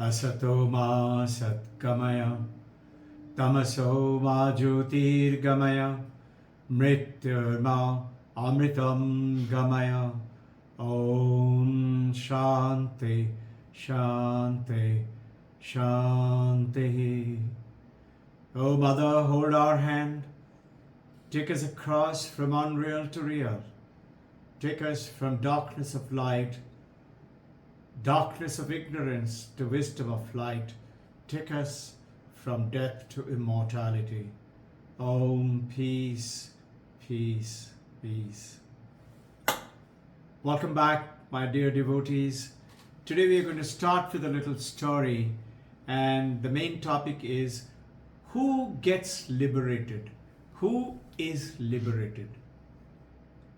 Asato ma satgamaya, tamaso ma jyotirgamaya, mrityurma amritam gamaya. Om Shanti, Shanti, Shanti. O Mother, hold our hand. Take us across from unreal to real. Take us from darkness of light, darkness of ignorance to wisdom of light. Take us from death to immortality. Om, peace, peace, peace. Welcome back, my dear devotees. Today we are going to start with a little story, and the main topic is who gets liberated? Who is liberated?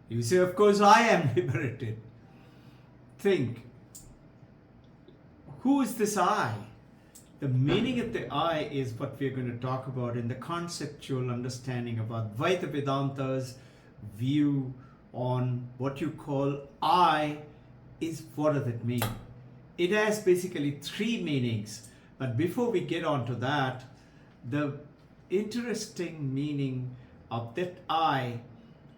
You say, of course, I am liberated. Think, who is this I? The meaning of the I is what we are going to talk about in the conceptual understanding of Advaita Vedanta's view on what you call I. Is what does it mean? It has basically three meanings. But before we get on to that, the interesting meaning of that I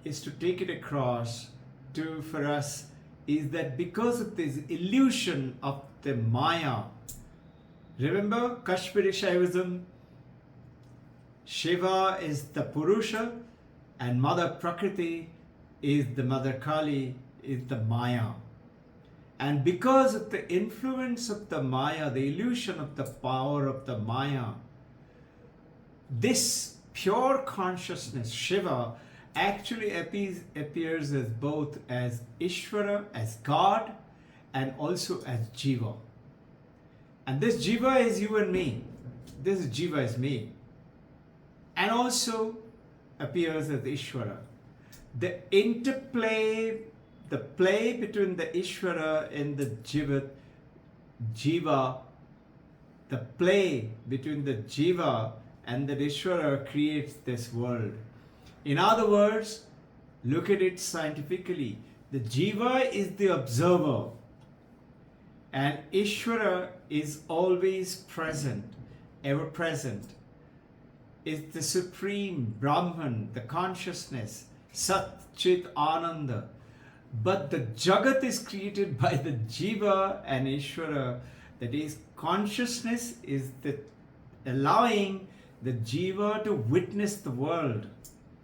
is to take it across to, for us, is that because of this illusion of the Maya, remember Kashmiri Shaivism, Shiva is the Purusha and Mother Prakriti is the Mother Kali, is the Maya. And because of the influence of the Maya, the illusion of the power of the Maya, this pure consciousness, Shiva, actually appears as both as Ishvara, as God, and also as Jiva. And this Jiva is you and me. This Jiva is me. And also appears as Ishvara. The interplay, the play between the Ishvara and the Jiva, the play between the Jiva and the Ishvara creates this world. In other words, look at it scientifically. The Jiva is the observer and Ishvara is always present, ever present. Is the supreme Brahman, the consciousness, Sat Chit Ananda. But the Jagat is created by the Jiva and Ishvara. That is, consciousness is the allowing the Jiva to witness the world.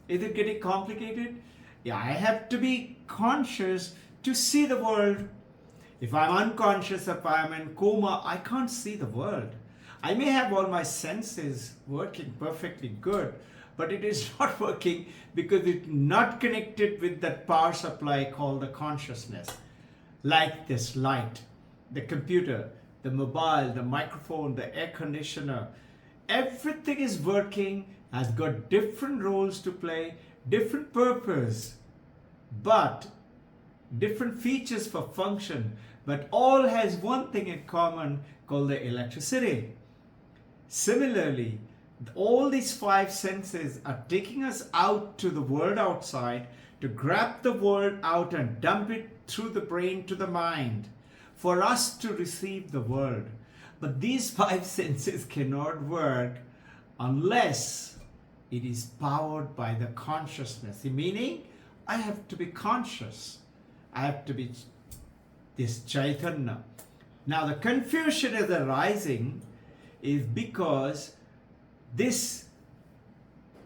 Is it getting complicated? Yeah, I have to be conscious to see the world. If I'm unconscious, if I'm in coma, I can't see the world. I may have all my senses working perfectly good, but it is not working because it's not connected with that power supply called the consciousness. Like this light, the computer, the mobile, the microphone, the air conditioner, everything is working, has got different roles to play, different purpose, but different features for function, but all has one thing in common called the electricity. Similarly, all these five senses are taking us out to the world outside to grab the world out and dump it through the brain to the mind for us to receive the world. But these five senses cannot work unless it is powered by the consciousness. Meaning, I have to be conscious. I have to be this Chaitanya. Now, the confusion is arising is because this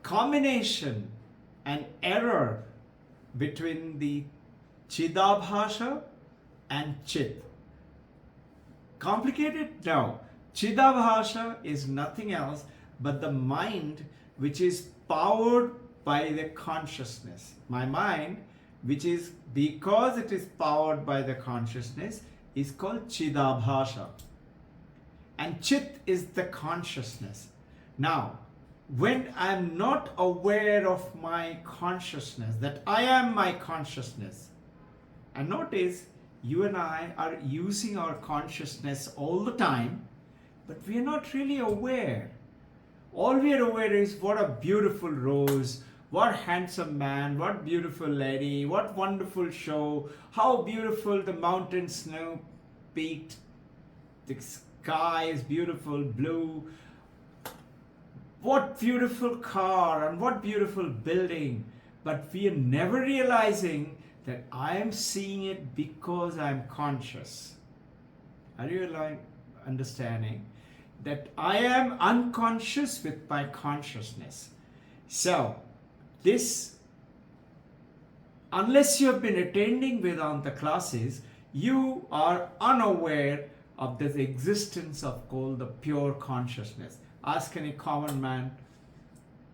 combination and error between the Chidabhasha and Chit. Complicated? No. Chidabhasha is nothing else but the mind which is powered by the consciousness. My mind, which is, because it is powered by the consciousness, is called Chidabhasha. And Chit is the consciousness. Now, when I am not aware of my consciousness, that I am my consciousness, and notice you and I are using our consciousness all the time, but we are not really aware. All we are aware is what a beautiful rose, what handsome man, what beautiful lady, what wonderful show, how beautiful the mountain snow peaked, the sky is beautiful, blue. What beautiful car and what beautiful building. But we are never realizing that I am seeing it because I am conscious. Are you understanding? That I am unconscious with my consciousness. So, this, unless you have been attending Vedanta classes, you are unaware of the existence of called the pure consciousness. Ask any common man,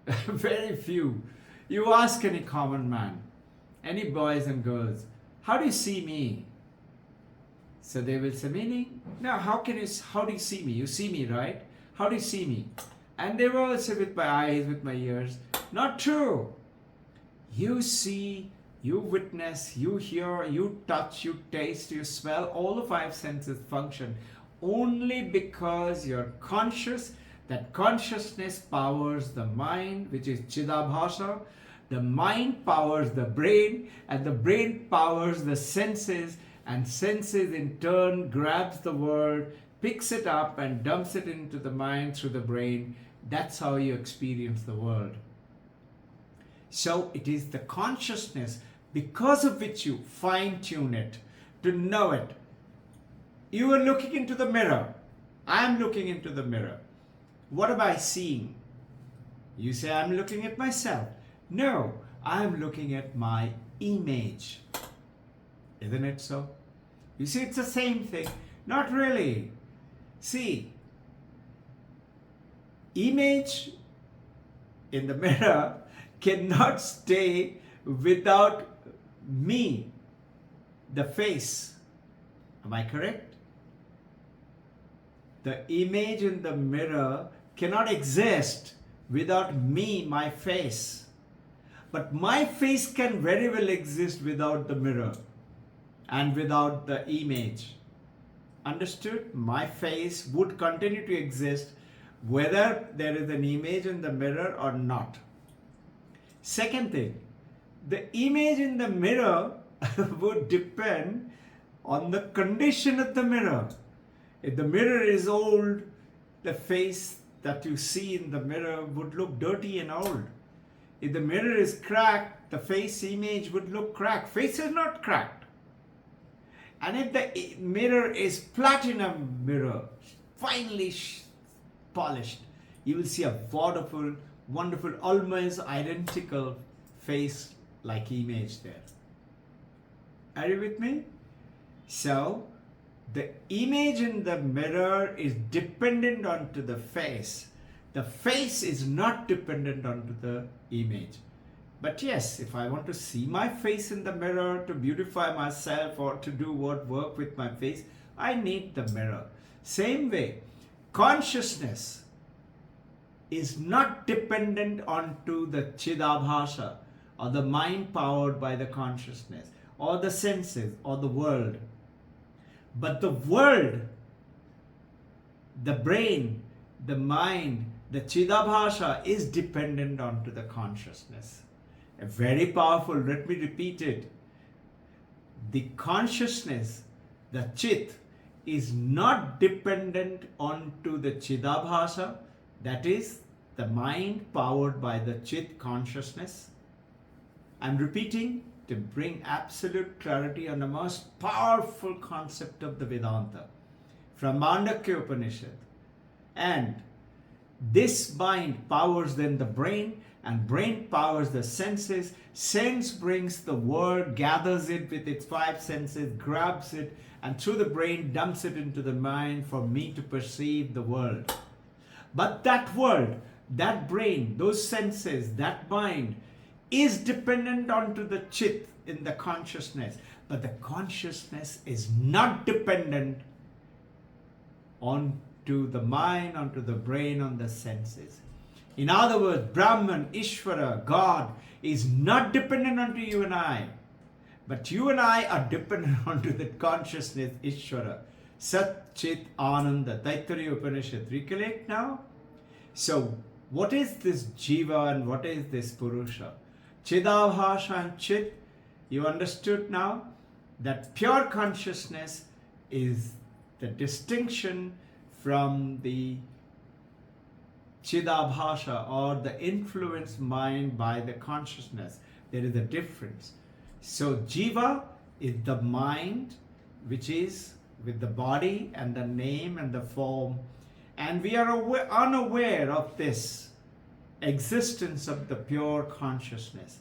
very few. You ask any common man, any boys and girls, how do you see me? So they will say, meaning? Now, how do you see me? You see me, right? How do you see me? And they will say, with my eyes, with my ears. Not true. You see, you witness, you hear, you touch, you taste, you smell, all the five senses function only because you're conscious. That consciousness powers the mind, which is Chidabhasa. The mind powers the brain, and the brain powers the senses, and senses in turn grabs the world, picks it up and dumps it into the mind through the brain. That's how you experience the world. So it is the consciousness because of which you fine-tune it, to know it. You are looking into the mirror. I am looking into the mirror. What am I seeing? You say, I'm looking at myself. No, I am looking at my image. Isn't it so? You see, it's the same thing. Not really. See, image in the mirror cannot stay without me, the face. Am I correct? The image in the mirror cannot exist without me, my face. But my face can very well exist without the mirror and without the image. Understood? My face would continue to exist whether there is an image in the mirror or not. Second thing, the image in the mirror would depend on the condition of the mirror. If the mirror is old, the face that you see in the mirror would look dirty and old. If the mirror is cracked, the face image would look cracked. Face is not cracked. And if the mirror is platinum mirror, finely polished, you will see a wonderful, wonderful, almost identical face like image there. Are you with me? So, the image in the mirror is dependent onto the face. The face is not dependent onto the image. But yes, if I want to see my face in the mirror to beautify myself or to do what work with my face, I need the mirror. Same way, consciousness is not dependent onto the Chidabhasa or the mind powered by the consciousness or the senses or the world. But the world, the brain, the mind, the Chidabhasa is dependent onto the consciousness. A very powerful, let me repeat it. The consciousness, the Chit, is not dependent onto the Chidabhasa, that is the mind powered by the Chit consciousness. I'm repeating to bring absolute clarity on the most powerful concept of the Vedanta from Mandakya Upanishad. And this mind powers then the brain, and brain powers the senses. Sense brings the world, gathers it with its five senses, grabs it, and through the brain dumps it into the mind for me to perceive the world. But that world, that brain, those senses, that mind is dependent onto the Chit in the consciousness. But the consciousness is not dependent onto the mind, onto the brain, on the senses. In other words, Brahman, Ishvara, God is not dependent onto you and I. But you and I are dependent onto the consciousness, Ishvara. Sat Chit Ananda, Taittiriya Upanishad. Recollect now? So, what is this Jiva and what is this Purusha? Chidabhasa and Chit, you understood now that pure consciousness is the distinction from the Chidabhasha, or the influenced mind by the consciousness. There is a difference. So Jiva is the mind which is with the body and the name and the form, and we are unaware of this existence of the pure consciousness.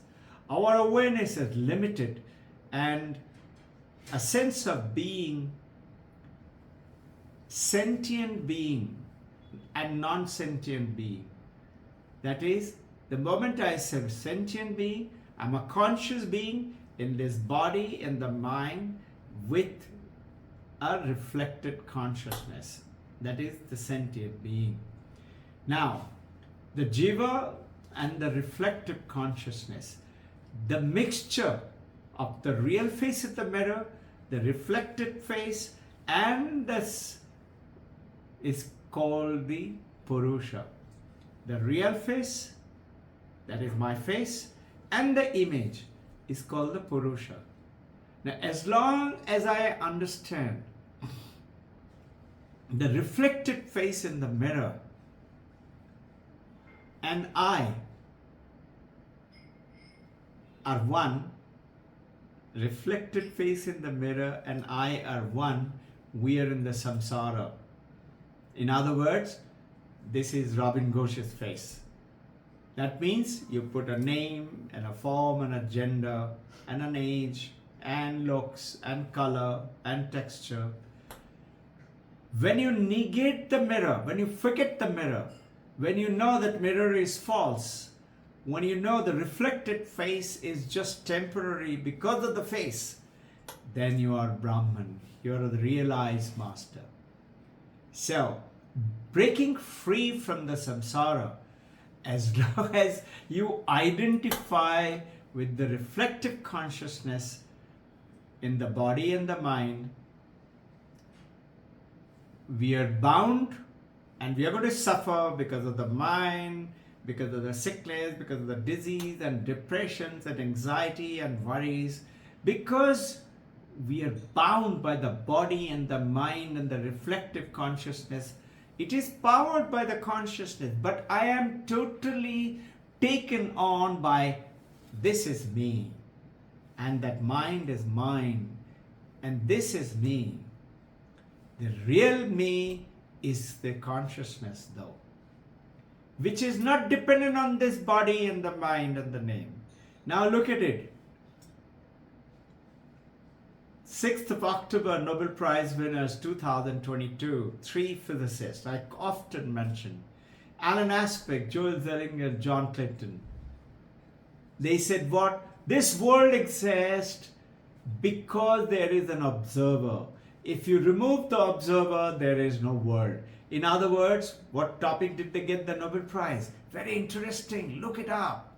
Our awareness is limited, and a sense of being, sentient being and non-sentient being. That is, the moment I say sentient being, I'm a conscious being in this body and the mind with a reflected consciousness. That is the sentient being. Now, the jiva and the reflective consciousness, the mixture of the real face of the mirror, the reflected face, and this is called the Purusha. The real face, that is my face, and the image is called the Purusha. Now, as long as I understand the reflected face in the mirror and I are one, reflected face in the mirror and I are one, we are in the samsara. In other words, this is Robbin Ghosh's face. That means you put a name and a form and a gender and an age and looks and color and texture. When you negate the mirror, when you forget the mirror, when you know that mirror is false, when you know the reflected face is just temporary because of the face, then you are Brahman. You are the realized master. So, breaking free from the samsara, as long as you identify with the reflective consciousness in the body and the mind, we are bound and we are going to suffer because of the mind, because of the sickness, because of the disease and depressions and anxiety and worries, because we are bound by the body and the mind and the reflective consciousness. It is powered by the consciousness, but I am totally taken on by this is me, and that mind is mine, and this is me. The real me is the consciousness, though, which is not dependent on this body and the mind and the name. Now look at it. 6th of October, Nobel Prize winners 2022, 3 physicists I often mention, Alan Aspect, Joel Zellinger, John Clinton. They said what? This world exists because there is an observer. If you remove the observer, there is no world. In other words, what topic did they get the Nobel Prize? Very interesting, look it up.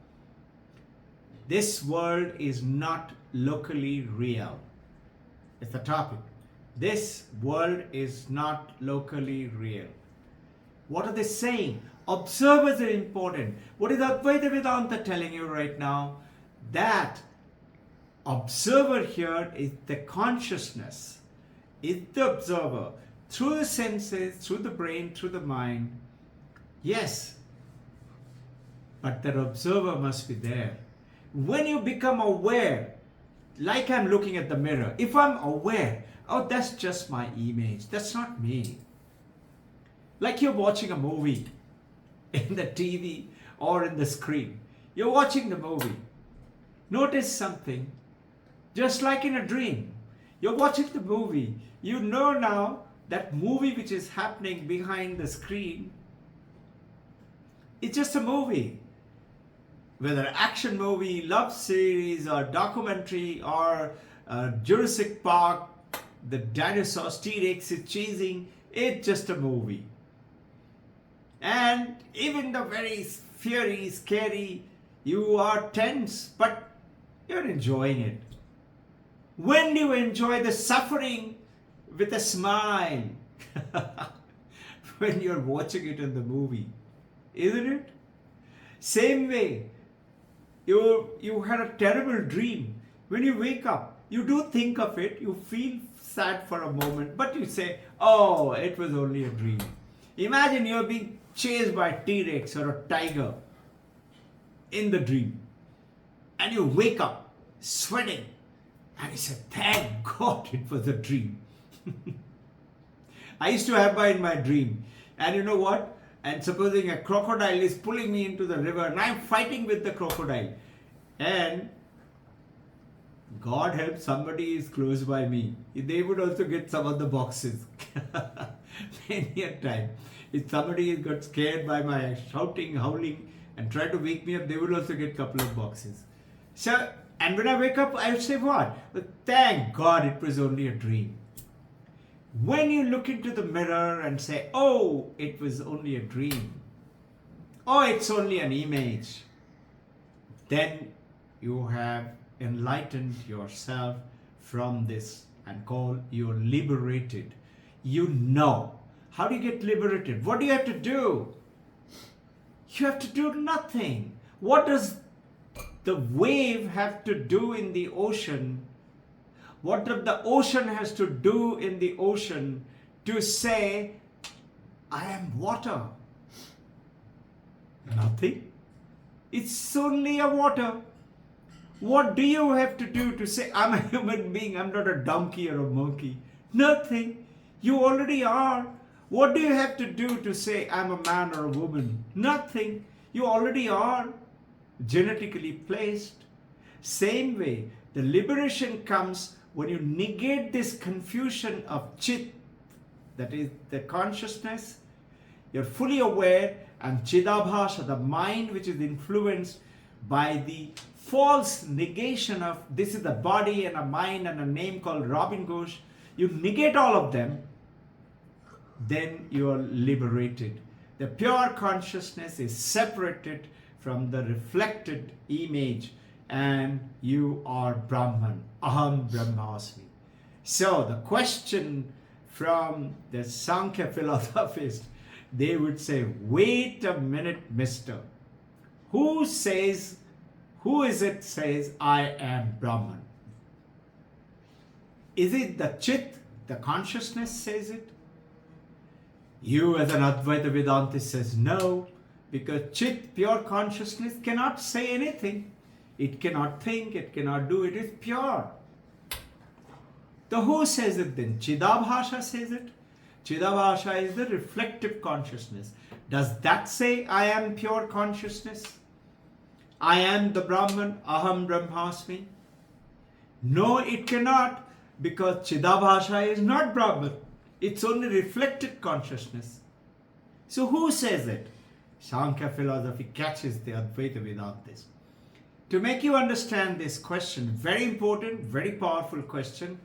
This world is not locally real. It's the topic. This world is not locally real. What are they saying? Observers are important. What is Advaita Vedanta telling you right now? That observer here is the consciousness, is the observer through the senses, through the brain, through the mind. Yes, but that observer must be there. When you become aware, like I'm looking at the mirror, if I'm aware, oh, that's just my image, that's not me. Like you're watching a movie in the TV or in the screen. You're watching the movie. Notice something, just like in a dream. You're watching the movie. You know now that movie which is happening behind the screen, it's just a movie. Whether action movie, love series, or documentary, or Jurassic Park, the dinosaur T-Rex is chasing, it's just a movie. And even the very fiery, scary, you are tense, but you're enjoying it. When do you enjoy the suffering with a smile? When you're watching it in the movie, isn't it? Same way, you had a terrible dream. When you wake up, You do think of it, you feel sad for a moment, but you say, oh, it was only a dream. Imagine you're being chased by a T-Rex or a tiger in the dream, and you wake up sweating, and you say, thank God it was a dream. I used to have in my dream, and you know what? And supposing a crocodile is pulling me into the river, and I'm fighting with the crocodile, and God help, somebody is close by me. They would also get some of the boxes. Many a time. If somebody got scared by my shouting, howling, and tried to wake me up, they would also get a couple of boxes. So, and when I wake up, I would say what? But thank God it was only a dream. When you look into the mirror and say, oh, it was only a dream. Oh, it's only an image. Then you have enlightened yourself from this and call you're liberated. You know. How do you get liberated? What do you have to do? You have to do nothing. What does the wave have to do in the ocean? What does the ocean has to do in the ocean to say, I am water? Nothing. It's only a water. What do you have to do to say, I'm a human being, I'm not a donkey or a monkey? Nothing. You already are. What do you have to do to say, I'm a man or a woman? Nothing. You already are genetically placed. Same way, the liberation comes when you negate this confusion of chit, that is the consciousness. You're fully aware, and chidabhasha, the mind which is influenced by the false negation of this is the body and a mind and a name called Robbin Ghosh. You negate all of them, then you are liberated. The pure consciousness is separated from the reflected image, and you are Brahman. Aham Brahmasmi. So the question from the Sankhya philosophist, they would say, wait a minute, mister. Who is it says, I am Brahman? Is it the Chit, the consciousness says it? You as an Advaita Vedantist says no, because Chit, pure consciousness, cannot say anything. It cannot think, it cannot do, it is pure. The who says it then? Chidabhasha says it. Chidabhasha is the reflective consciousness. Does that say I am pure consciousness? I am the Brahman, Aham Brahmasmi? No, it cannot, because Chidabhasha is not Brahman. It's only reflected consciousness. So who says it? Sankhya philosophy catches the Advaita Vedantis. To make you understand this question, very important, very powerful question,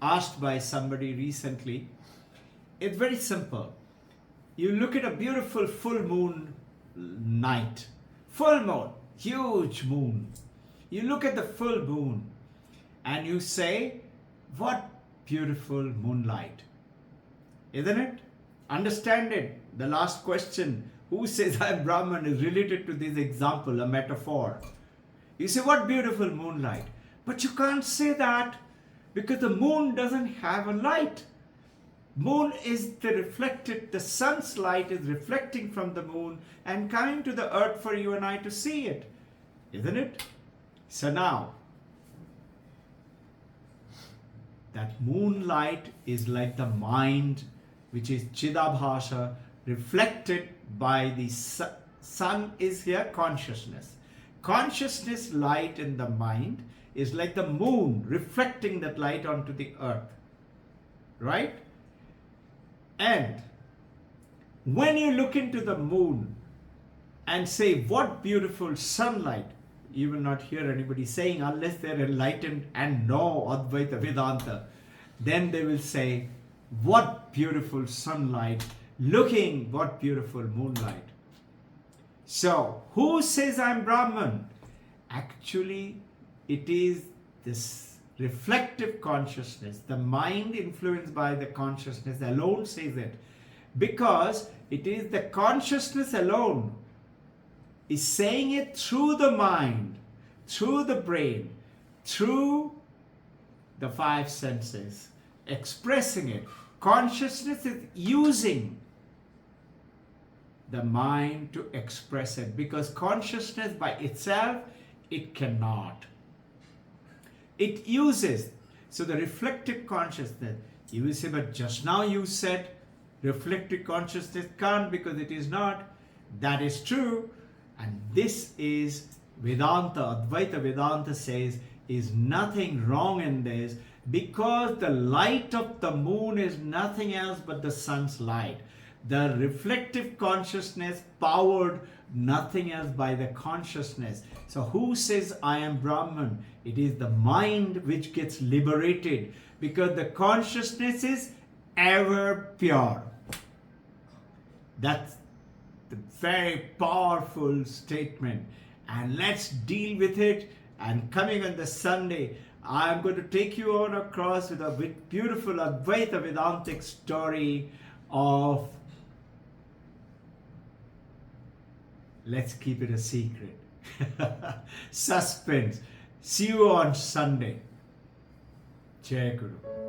asked by somebody recently, it's very simple. You look at a beautiful full moon night, full moon, huge moon. You look at the full moon and you say, what beautiful moonlight. Isn't it? Understand it. The last question, who says I am Brahman, is related to this example, a metaphor. You say, what beautiful moonlight. But you can't say that because the moon doesn't have a light. Moon is the sun's light is reflecting from the moon and coming to the earth for you and I to see it. Isn't it? So now, that moonlight is like the mind, which is Chidabhasha, reflected by the sun is here consciousness. Consciousness light in the mind is like the moon reflecting that light onto the earth. Right? And when you look into the moon and say, what beautiful sunlight, you will not hear anybody saying, unless they're enlightened and know Advaita Vedanta, then they will say, what beautiful sunlight, looking, what beautiful moonlight. So, who says I'm Brahman? Actually, it is this reflective consciousness, the mind influenced by the consciousness alone says it. Because it is the consciousness alone is saying it through the mind, through the brain, through the five senses, expressing it. Consciousness is using the mind to express it, because consciousness by itself, it cannot. It uses. So the reflective consciousness, you will say, but just now you said reflective consciousness can't because it is not. That is true. And this is Vedanta. Advaita Vedanta says is nothing wrong in this, because the light of the moon is nothing else but the sun's light. The reflective consciousness powered nothing else by the consciousness. So who says I am Brahman? It is the mind which gets liberated, because the consciousness is ever pure. That's the very powerful statement. And let's deal with it. And coming on the Sunday, I'm going to take you on across with a beautiful Advaita Vedantic story of, let's keep it a secret. Suspense. See you on Sunday. Jai Guru.